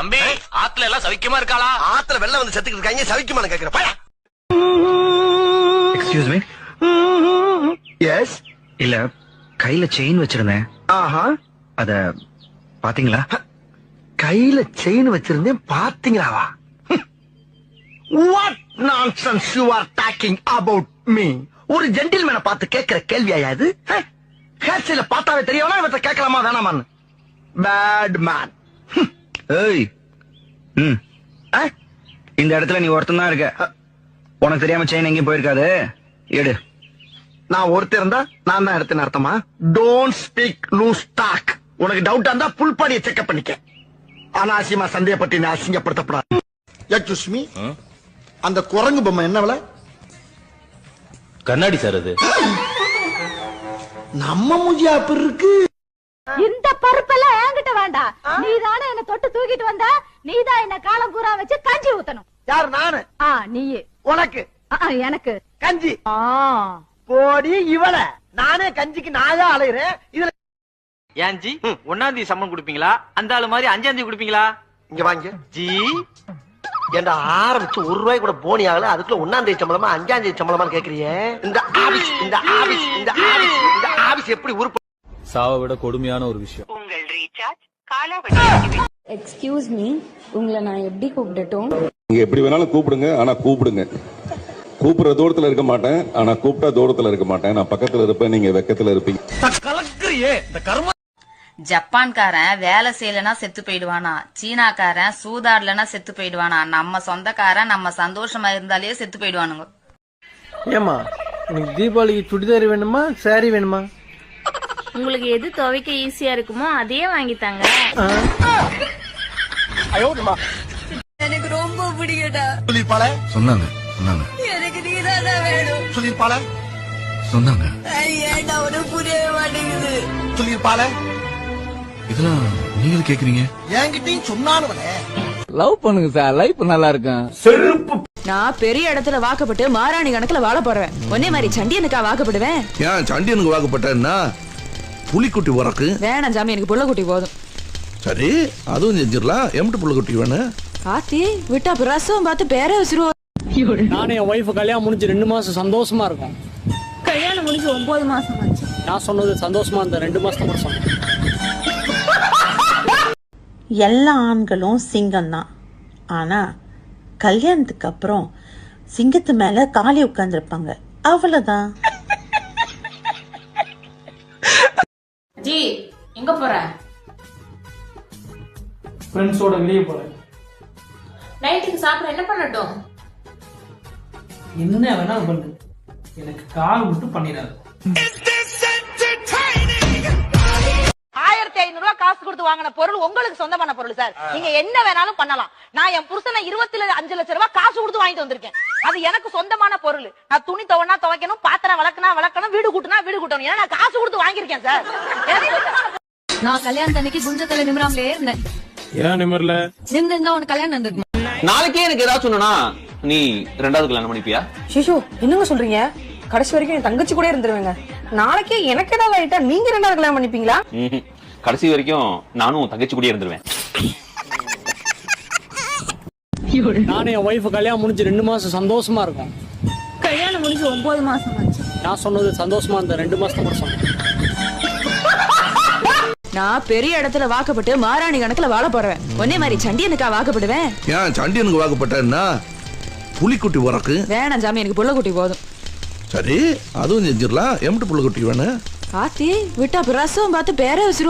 அம்பி ஆத்துல எல்லாம் சவிக்கமா இருக்காளா? ஆத்துல வெள்ளம் வந்து செத்துக்கிட்டு இருக்காங்க, சவிக்குமான்னு கேக்குற பையா. Excuse me. எஸ். இல்ல, கையில செயின் வச்சிருந்தேன். ஆஹா. அத பாத்தீங்களா? கையில செயின் வச்சிருந்தேன், பாத்தீங்களாவா? What nonsense you are talking about me? ஒரு ஜென்டில்மேனை பார்த்து கேட்கிற கேள்வியா இது? ஹேர் ஸ்டைல பார்த்தாவே தெரியவனா இவற்றை கேட்கலாமா வேணாமான்னு? Bad man. ஏய், இந்த இடத்துல நீ ஒருத்தன் தான் இருக்க. உனக்கு தெரியாம செயின் எங்கேயும் போயிருக்காது. எடு. நான் ஒருத்தர் இருந்தா நான் தான் எடுத்தேன்னு அர்த்தமா? Don't speak loose talk. உனக்கு டவுட்டா இருந்தா புல்பாடியை செக்அப் பண்ணிக்க. அனாவசியமா சந்தேகப்பட்டு நீ அசிங்கப்படுத்தப்படாது. எக்ஸ்கியூஸ் மீ, அந்த குரங்கு பொம்மை என்ன விலை? கண்ணாடி சார் அது. நம்ம மூஞ்சியா அப்படி இருக்கு. இந்த பருப்பெல்லாம் என்கிட்ட வேண்டாம். நீதானே என்ன தொட்டு தூக்கிட்டு வந்த. நீதான் என்ன காலம் பூரா வச்சு கஞ்சி ஊத்தணும். யார்? நானு. நீயே. உனக்கு எனக்கு கஞ்சி. போடி இவள. நானே கஞ்சிக்கு நாயா அலையிறேன். இதுல ஏன் ஜி 1ஆம் தேதி சம்பளம் கொடுப்பீங்களா? அந்த ஆளு மாதிரி 5ஆம் தேதி கொடுப்பீங்களா? இங்க வாங்க ஜி. ஏண்டா ஆரம்பிச்சு ₹1 கூட போனி ஆகல, அதுக்குள்ள 1ஆம் தேதி சம்பளமா 5ஆம் தேதி சம்பளமான்னு கேக்குறியே? இந்த ஆபீஸ் எப்படி உருப்ப? சாவை விட கொடுமையான ஒரு விஷயம். உங்கள் ரீசார்ஜ் காலாவதி. எக்ஸ்கியூஸ் மீ, உங்களை நான் எப்படி கூப்பிடட்டும்? நீங்க எப்படி வேணாலும் கூப்பிடுங்க, ஆனா கூப்பிடுங்க. கூப்பிடுற தூரத்துல இருக்க மாட்டேன், ஆனா கூப்பிட்டா தூரத்துல இருக்க மாட்டேன். நான் பக்கத்துல இருப்பேன், நீங்க வெக்கத்துல இருப்பீங்க. கலக்குறியே இந்த கர்ம. ஜப்பான்காரன் வேலை செய்யலனா செத்து போயிடுவானா, சீனாக்காரன் சூதாடலனா செத்து போயிடுவானா, நம்ம சொந்தக்காரன் நம்ம சந்தோஷமா இருந்தாலே செத்து போயிடுவானுங்க. ஏமா உனக்கு தீபாவளிக்கு சுடிதார் வேணுமா சாரி வேணுமா? உங்களுக்கு எது துவைக்க ஈஸியா இருக்குமோ அதையே வாங்கித்தாங்க. எனக்கு ரொம்ப பிடிக்கடா. சொல்லிருப்பாள. சொன்னாங்க. எனக்கு நீதானா வேணும். சொல்லிருப்பாள. சொன்னாங்க. ஏன்டா உனக்கு புரியவே மாட்டேங்குது. சொல்லிருப்பாள. இதெல்லாம் நீங்க கேக்குறீங்க? என்கிட்டயும் சொன்னாலும் லவ் பண்ணுங்க சார், லைஃப் நல்லா இருக்கும். நான் பெரிய இடத்துல வாக்கப்பட்டு மாராணி கணக்குல வாழ போறேன். ஒன்னே மாதிரி சண்டியனுக்கா வாக்கப்படுவேன். ஏன் சண்டியனுக்கு வாக்கப்பட்டேன்னா புலிக்குட்டி உறக்கு வேணாம் சாமி, எனக்கு புள்ளக்குட்டி போதும். சரி, அதுவும் செஞ்சிடலாம். எம்பிட்டு புலிக்குட்டி வேணும்? ஆத்தி விட்டா பிரசவம் பார்த்து பேர வச்சிருவோம். நானும் என் ஒய்ஃப் கல்யாணம் முடிஞ்சு 2 மாசம் சந்தோஷமா இருக்கும். கல்யாணம் முடிஞ்சு 9 மாசம் ஆச்சு. நான் சொன்னது சந்தோஷமா இருந்த 2 மாசம் கூட சொன்னேன். எல்லா ஆண்களும் சிங்கம் தான். ஆனா கல்யாணத்துக்கு அப்புறம் சிங்கத்து மேல காலி உட்கார்ந்துருப்பாங்க, அவ்வளவுதான். ஜி எங்க போற? ஃப்ரெண்ட்ஸோட வெளியே போறேன். நைட்டுக்கு சாப்பிட என்ன பண்ணட்டும்? என்ன வேணா பண்ணு, எனக்கு கால் மட்டும் பண்ணிடாது. 1500 காசு கொடுத்து வாங்கின பொருள் உங்களுக்கு சொந்தமான பொருள் சார். நீங்க என்ன வேணாலும் பண்ணலாம். நான் என் புருஷனை 25 லட்சம் ரூபாய் காசு கொடுத்து வாங்கிட்டு வந்திருக்கேன். அது எனக்கு சொந்தமான பொருள். நான் துணி துவனா துவைக்கணும், பாத்திரம் வளர்க்கணும், வீடு கூட்டினா வீடு கூட்டணும். ஏன்னா நான் காசு கொடுத்து வாங்கியிருக்கேன் சார். நான் கல்யாணத்தன்னைக்கு குஞ்சத்துல நிமிராமலே இருந்தேன். ஏன் நிமிரல? நிமிர்ந்தா உனக்கு கல்யாணம் நடந்துருக்கும். நாளைக்கே எனக்கு ஏதாச்சும் சொன்னா நீ 2வது கல்யாணம் பண்ணிப்பியா? சிஷு என்னங்க சொல்றீங்க? கடைசி வரைக்கும் என் தங்கச்சி கூட இருந்துருவேங்க. நாளைக்கே எனக்கு ஏதாவது ஆயிட்டா நீங்க 2வது கல்யாணம் பண்ணிப்பீங்களா? கடைசி வரைக்கும் நானும் தங்கச்சி கூட இருந்துருவேன். நானும் என் ஒய்ஃப் கல்யாணம் முடிஞ்சு 2 மாசம் சந்தோஷமா இருக்கும். கல்யாணம் முடிஞ்சு 9 மாசம் ஆச்சு. நான் சொன்னது சந்தோஷமா இருந்த 2 மாசம் கூட சொன்னேன். நான் பெரிய இடத்துல வாக்கப்பட்டு மாராணி கணக்குல வாழ போறேன். ஒன்னே மாதிரி சண்டியனுக்கா வாக்கப்படுவேன். ஏன் சண்டியனுக்கு வாக்கப்பட்டேன்னா புலிக்குட்டி உறக்கு வேணாம் சாமி, எனக்கு புள்ளக்குட்டி போதும். சரி, அதுவும் செஞ்சிடலாம். எம்பிட்டு புலிக்குட்டி வேணும்? ஆத்தி விட்டா பிரசவம் பார்த்து பேர வச்சிருவோம்.